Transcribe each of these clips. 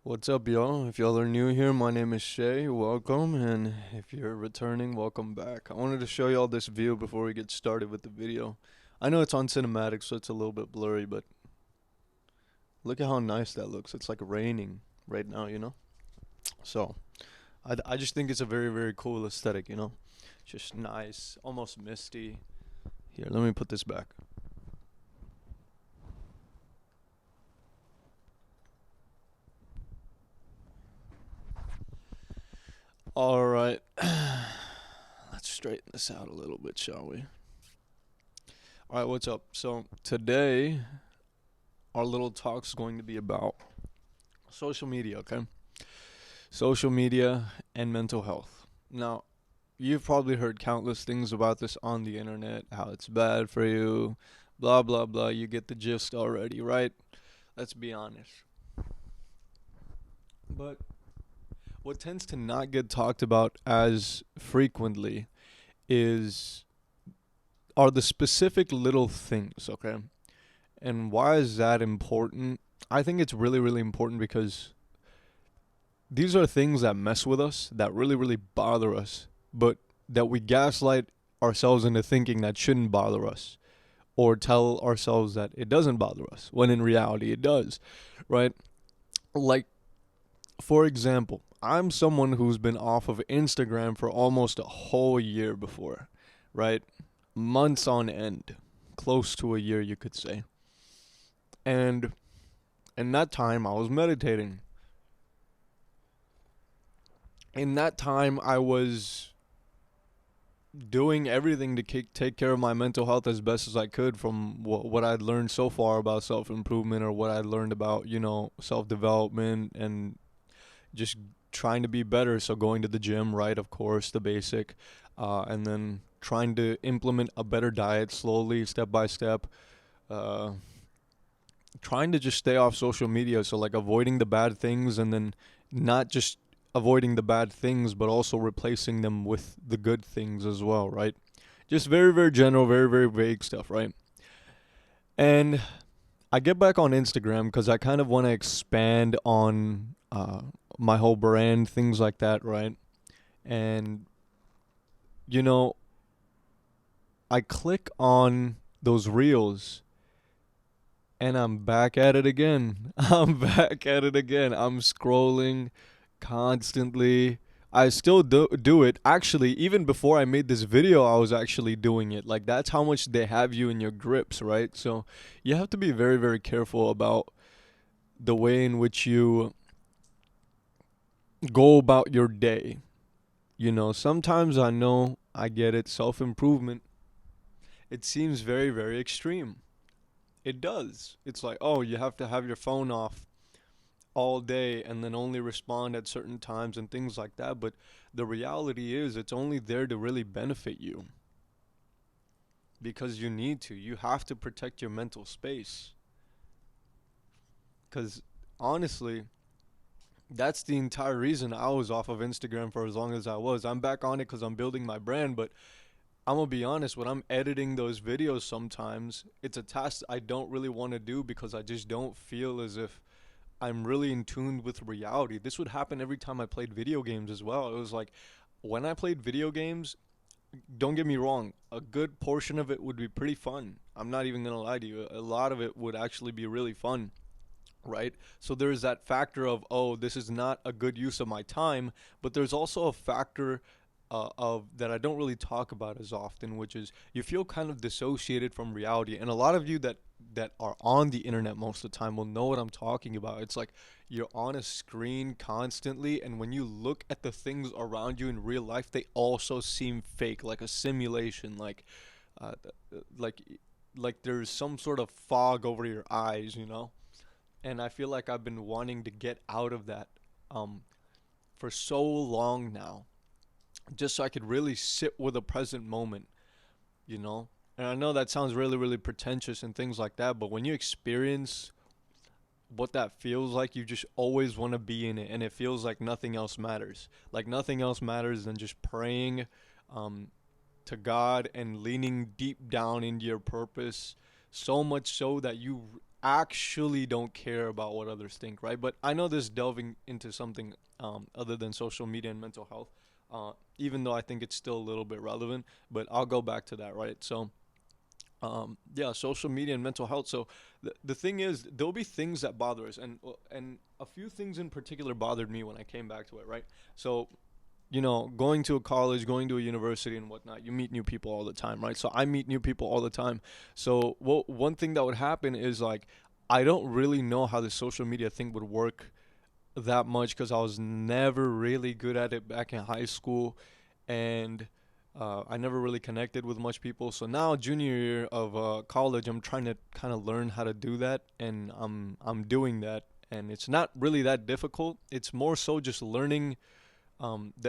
What's up, y'all? If y'all are new here, my name is Shay. Welcome, and if you're returning, welcome back. I wanted to show y'all this view before we get started with the video. I know it's on cinematic, so it's a little bit blurry, but look at how nice that looks. It's like raining right now. So, I just think it's a very, very cool aesthetic. Just nice, almost misty. Here, let me put this back. Alright, let's straighten this out a little bit, shall we? Alright, what's up? So, today our little talk is going to be about social media, okay? Social media and mental health. Now, you've probably heard countless things about this on the internet, how it's bad for you, blah, blah, blah. You get the gist already, right? Let's be honest. But what tends to not get talked about as frequently is are the specific little things, okay? And why is that important? I think it's really, really important because these are things that mess with us, that really, really bother us, but that we gaslight ourselves into thinking that shouldn't bother us, or tell ourselves that it doesn't bother us, when in reality it does, right? Like, for example, I'm someone who's been off of Instagram for almost a whole year before, right? Months on end, close to a year, you could say. And in that time, I was meditating. In that time, I was doing everything to take care of my mental health as best as I could from what I'd learned so far about self improvement, or what I'd learned about, self development, and just trying to be better. So, going to the gym, right? Of course, the basic. And then trying to implement a better diet slowly, step by step. Uh, Trying to just stay off social media. So, like, avoiding the bad things, and then not just avoiding the bad things, but also replacing them with the good things as well, right? Just very, very general, very, very vague stuff, right? And I get back on Instagram because I kind of want to expand on my whole brand, things like that, right? And, you know, I click on those reels and I'm back at it again. I'm back at it again. I'm scrolling constantly. I still do it. Actually, even before I made this video, I was actually doing it. Like, that's how much they have you in your grips, right? So you have to be very, very careful about the way in which you go about your day. Sometimes I know, I get it, self improvement, it seems very, very extreme. It does. It's like, oh, you have to have your phone off all day and then only respond at certain times and things like that. But the reality is, it's only there to really benefit you because you need to. You have to protect your mental space. Because honestly, that's the entire reason I was off of Instagram for as long as I was. I'm back on it because I'm building my brand, but I'm gonna be honest, when I'm editing those videos sometimes, it's a task I don't really want to do because I just don't feel as if I'm really in tune with reality. This would happen every time I played video games as well. It was like when I played video games, don't get me wrong, a good portion of it would be pretty fun. I'm not even gonna lie to you. A lot of it would actually be really fun, right? So there's that factor of, oh, this is not a good use of my time, but there's also a factor of that I don't really talk about as often, which is you feel kind of dissociated from reality. And a lot of you that are on the internet most of the time will know what I'm talking about. It's like you're on a screen constantly, and when you look at the things around you in real life, they also seem fake, like a simulation, uh, like like there's some sort of fog over your eyes. And I feel like I've been wanting to get out of that um, for so long now, just so I could really sit with the present moment, you know? And I know that sounds really, really pretentious and things like that, but when you experience what that feels like, you just always want to be in it, and it feels like nothing else matters. Like nothing else matters than just praying um, to God and leaning deep down into your purpose, so much so that you actually don't care about what others think, right? But I know this delving into something other than social media and mental health, even though I think it's still a little bit relevant, but I'll go back to that, right? So, yeah, social media and mental health. So the thing is, there'll be things that bother us, and a few things in particular bothered me when I came back to it, right? So going to a college, going to a university and whatnot, you meet new people all the time, right? So I meet new people all the time. So one thing that would happen is like, I don't really know how the social media thing would work that much because I was never really good at it back in high school, and I never really connected with much people. So now, junior year of college, I'm trying to kind of learn how to do that, and I'm doing that, and it's not really that difficult. It's more so just learning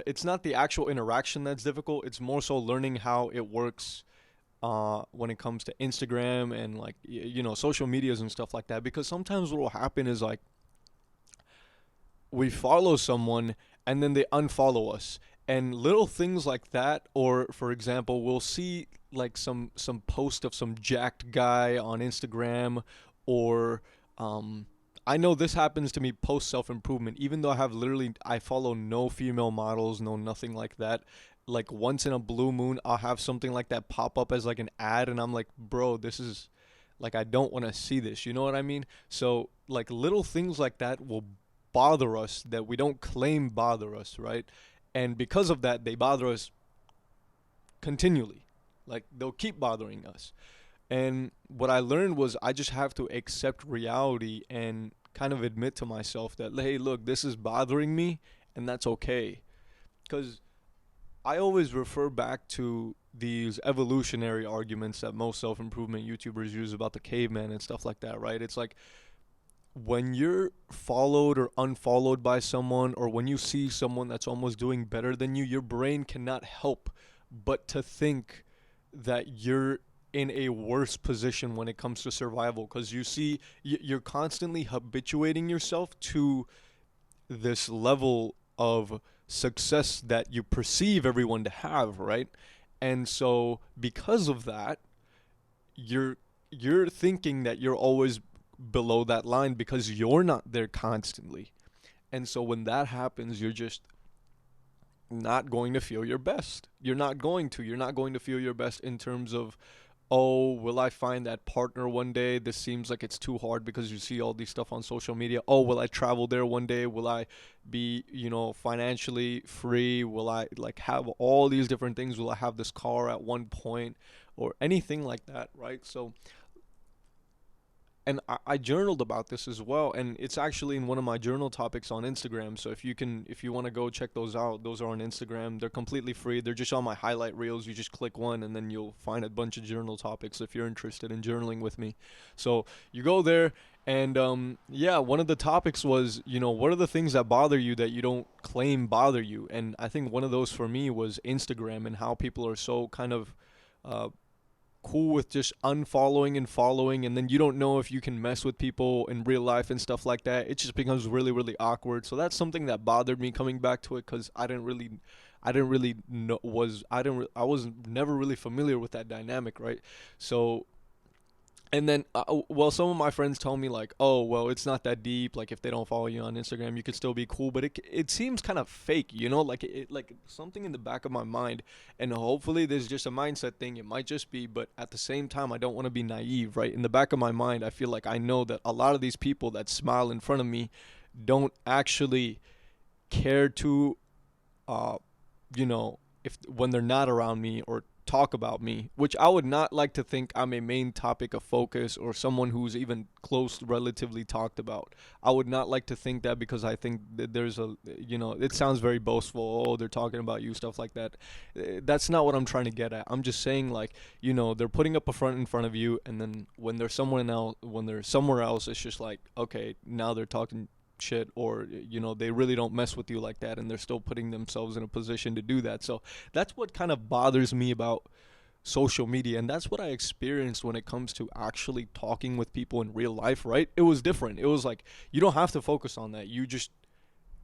it's not the actual interaction that's difficult. It's more so learning how it works when it comes to Instagram and like social medias and stuff like that. Because sometimes what will happen is like we follow someone and then they unfollow us, and little things like that. Or for example, we'll see like some post of some jacked guy on Instagram, or I know this happens to me post self improvement, even though I follow no female models, no nothing like that. Like once in a blue moon, I'll have something like that pop up as like an ad, and I'm like, bro, this is like, I don't want to see this. You know what I mean? So like little things like that will bother us that we don't claim bother us, right? And because of that, they bother us continually. Like they'll keep bothering us. And what I learned was I just have to accept reality and kind of admit to myself that, hey, look, this is bothering me, and that's okay. Because I always refer back to these evolutionary arguments that most self improvement YouTubers use about the caveman and stuff like that, right? It's like when you're followed or unfollowed by someone, or when you see someone that's almost doing better than you, your brain cannot help but to think that you're in a worse position when it comes to survival, because you see you're constantly habituating yourself to this level of success that you perceive everyone to have, right? And so because of that, you're thinking that you're always below that line because you're not there constantly. And so when that happens, you're just not going to feel your best. You're not going to feel your best in terms of, oh, will I find that partner one day? This seems like it's too hard because you see all these stuff on social media. Oh, will I travel there one day? Will I be, financially free? Will I like have all these different things? Will I have this car at one point or anything like that, right? So, and I journaled about this as well, and it's actually in one of my journal topics on Instagram. So if you want to go check those out, those are on Instagram. They're completely free. They're just on my highlight reels. You just click one and then you'll find a bunch of journal topics if you're interested in journaling with me. So you go there, and yeah, one of the topics was, what are the things that bother you that you don't claim bother you? And I think one of those for me was Instagram, and how people are so kind of uh, cool with just unfollowing and following, and then you don't know if you can mess with people in real life and stuff like that. It just becomes really really awkward. So that's something that bothered me coming back to it, because I didn't really know was I didn't re- I was never really familiar with that dynamic, right? So, and then, well, some of my friends tell me like, oh, well, it's not that deep. Like, if they don't follow you on Instagram, you could still be cool. But it seems kind of fake, Like like something in the back of my mind, and hopefully there's just a mindset thing. It might just be, but at the same time, I don't want to be naive, right? In the back of my mind, I feel like I know that a lot of these people that smile in front of me don't actually care to uh, if when they're not around me, or talk about me, which I would not like to think I'm a main topic of focus or someone who's even close relatively talked about. I would not like to think that, because I think that there's it sounds very boastful. Oh, they're talking about you, stuff like that. That's not what I'm trying to get at. I'm just saying, like, they're putting up a front in front of you, and then when they're somewhere else, it's just like, okay, now they're talking shit, or they really don't mess with you like that, and they're still putting themselves in a position to do that. So that's what kind of bothers me about social media, and that's what I experienced when it comes to actually talking with people in real life, right? It was different. It was like, you don't have to focus on that. You just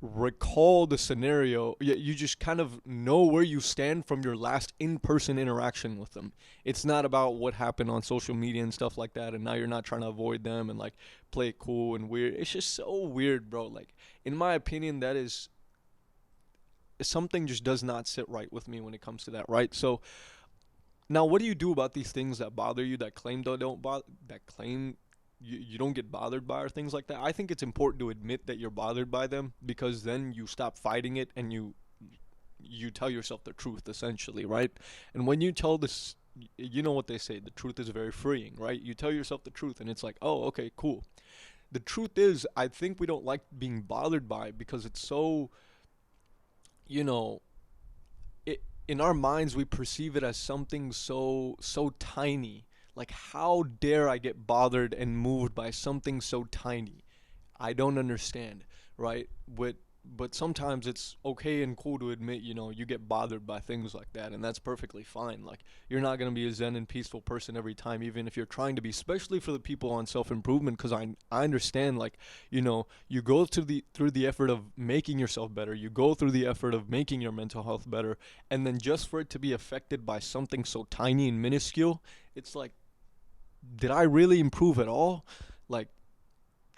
recall the scenario. You just kind of know where you stand from your last in-person interaction with them. It's not about what happened on social media and stuff like that, and now you're not trying to avoid them and like play it cool and weird. It's just so weird, bro. Like, in my opinion, that is something just does not sit right with me when it comes to that, right? So now, what do you do about these things that bother you, that claim they don't bother, that claim you don't get bothered by, or things like that? I think it's important to admit that you're bothered by them, because then you stop fighting it and you tell yourself the truth, essentially, right? And when you tell this, you know what they say, the truth is very freeing, right? You tell yourself the truth and it's like, oh, okay, cool. The truth is, I think we don't like being bothered by it because it's so, you know, in our minds we perceive it as something so tiny. Like, how dare I get bothered and moved by something so tiny? I don't understand, right? But sometimes it's okay and cool to admit, you get bothered by things like that, and that's perfectly fine. Like, you're not gonna be a zen and peaceful person every time, even if you're trying to be. Especially for the people on self improvement, because I understand. Like, you go through the effort of making yourself better. You go through the effort of making your mental health better, and then just for it to be affected by something so tiny and minuscule, it's like, did I really improve at all? Like,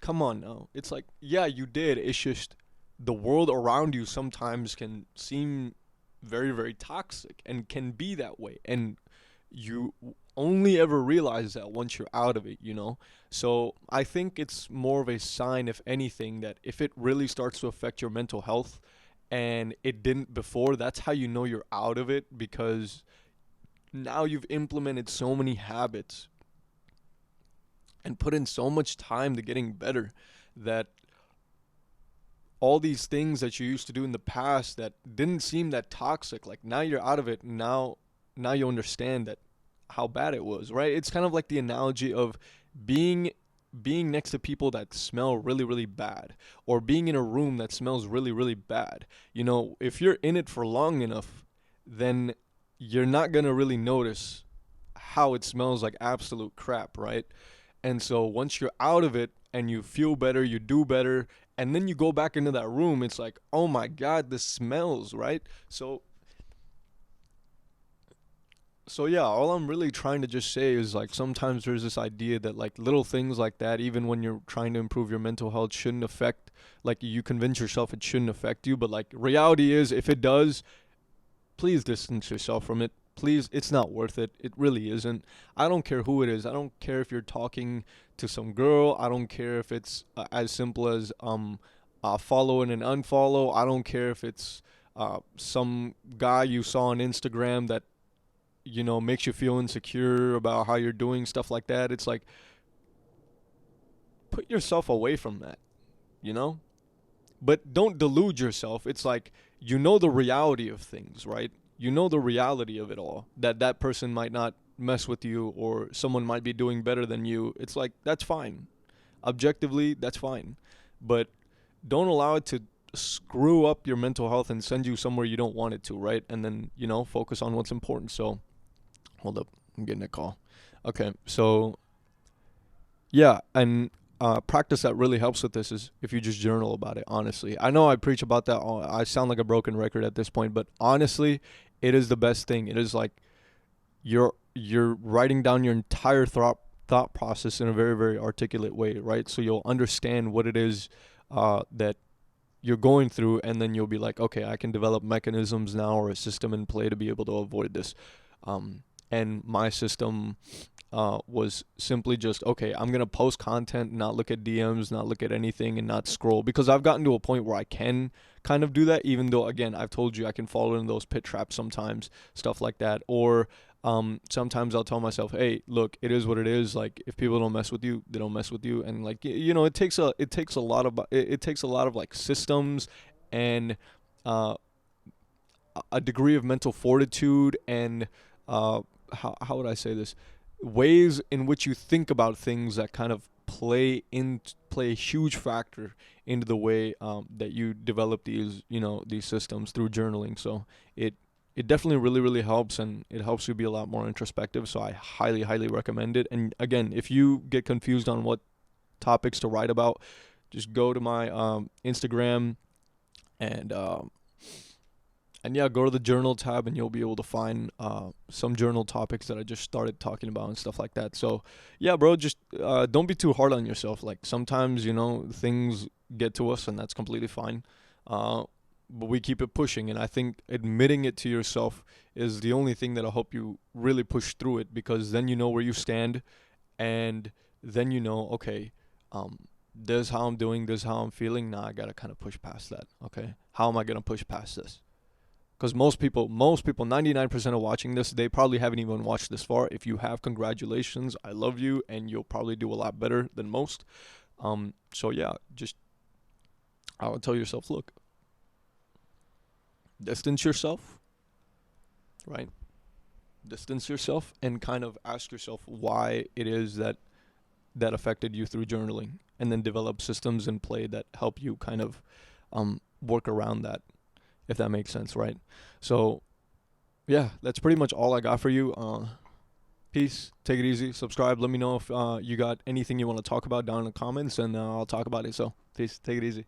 come on now. It's like, yeah, you did. It's just the world around you sometimes can seem very, very toxic and can be that way. And you only ever realize that once you're out of it. So I think it's more of a sign, if anything, that if it really starts to affect your mental health and it didn't before, that's how you know you're out of it, because now you've implemented so many habits and put in so much time to getting better, that all these things that you used to do in the past that didn't seem that toxic, like, now you're out of it. Now you understand that how bad it was, right? It's kind of like the analogy of being being next to people that smell really, really bad, or being in a room that smells really, really bad. If you're in it for long enough, then you're not going to really notice how it smells like absolute crap, right? And so once you're out of it and you feel better, you do better, and then you go back into that room, it's like, oh my God, this smells, right? So yeah, all I'm really trying to just say is, like, sometimes there's this idea that, like, little things like that, even when you're trying to improve your mental health, shouldn't affect, like, you convince yourself it shouldn't affect you, but, like, reality is, if it does, please distance yourself from it. Please, it's not worth it. It really isn't. I don't care who it is. I don't care if you're talking to some girl. I don't care if it's as simple as follow and unfollow. I don't care if it's some guy you saw on Instagram that makes you feel insecure about how you're doing, stuff like that. It's like, put yourself away from that, you know? But don't delude yourself. It's like, the reality of things, right? The reality of it all. That person might not mess with you, or someone might be doing better than you. It's like, that's fine. Objectively, that's fine. But don't allow it to screw up your mental health and send you somewhere you don't want it to, right? And then, focus on what's important. So, hold up. I'm getting a call. Okay, so yeah, and practice that really helps with this is if you just journal about it, honestly. I know I preach about that. I sound like a broken record at this point, but honestly, it is the best thing. It is like you're writing down your entire thought process in a very, very articulate way, right? So you'll understand what it is that you're going through, and then you'll be like, okay, I can develop mechanisms now, or a system in play to be able to avoid this. And my system was simply just, okay, I'm going to post content, not look at DMs, not look at anything, and not scroll, because I've gotten to a point where I can kind of do that, even though, again, I've told you I can fall into those pit traps sometimes, stuff like that. Or sometimes I'll tell myself, hey, look, it is what it is. Like, if people don't mess with you, they don't mess with you. And, like, it takes a lot of like systems and a degree of mental fortitude, and how would I say this? Ways in which you think about things that kind of play a huge factor into the way that you develop these systems through journaling. So it definitely really, really helps, and it helps you be a lot more introspective. So I highly, highly recommend it. And again, if you get confused on what topics to write about, just go to my Instagram and yeah, go to the journal tab and you'll be able to find some journal topics that I just started talking about and stuff like that. So yeah, bro, just don't be too hard on yourself. Like sometimes, you know, things get to us and that's completely fine. Uh, but we keep it pushing, and I think admitting it to yourself is the only thing that'll help you really push through it, because then you know where you stand, and then you know, okay, this is how I'm doing, this is how I'm feeling. Now I gotta kind of push past that. Okay, how am I gonna push past this? Because most people, 99% of watching this, they probably haven't even watched this far. If you have, congratulations, I love you, and you'll probably do a lot better than most. So yeah, just I would tell yourself, look, distance yourself, right? Distance yourself and kind of ask yourself why it is that affected you through journaling, and then develop systems in play that help you kind of work around that, if that makes sense, right? So yeah, that's pretty much all I got for you. Peace. Take it easy. Subscribe. Let me know if you got anything you want to talk about down in the comments, and I'll talk about it. So peace. Take it easy.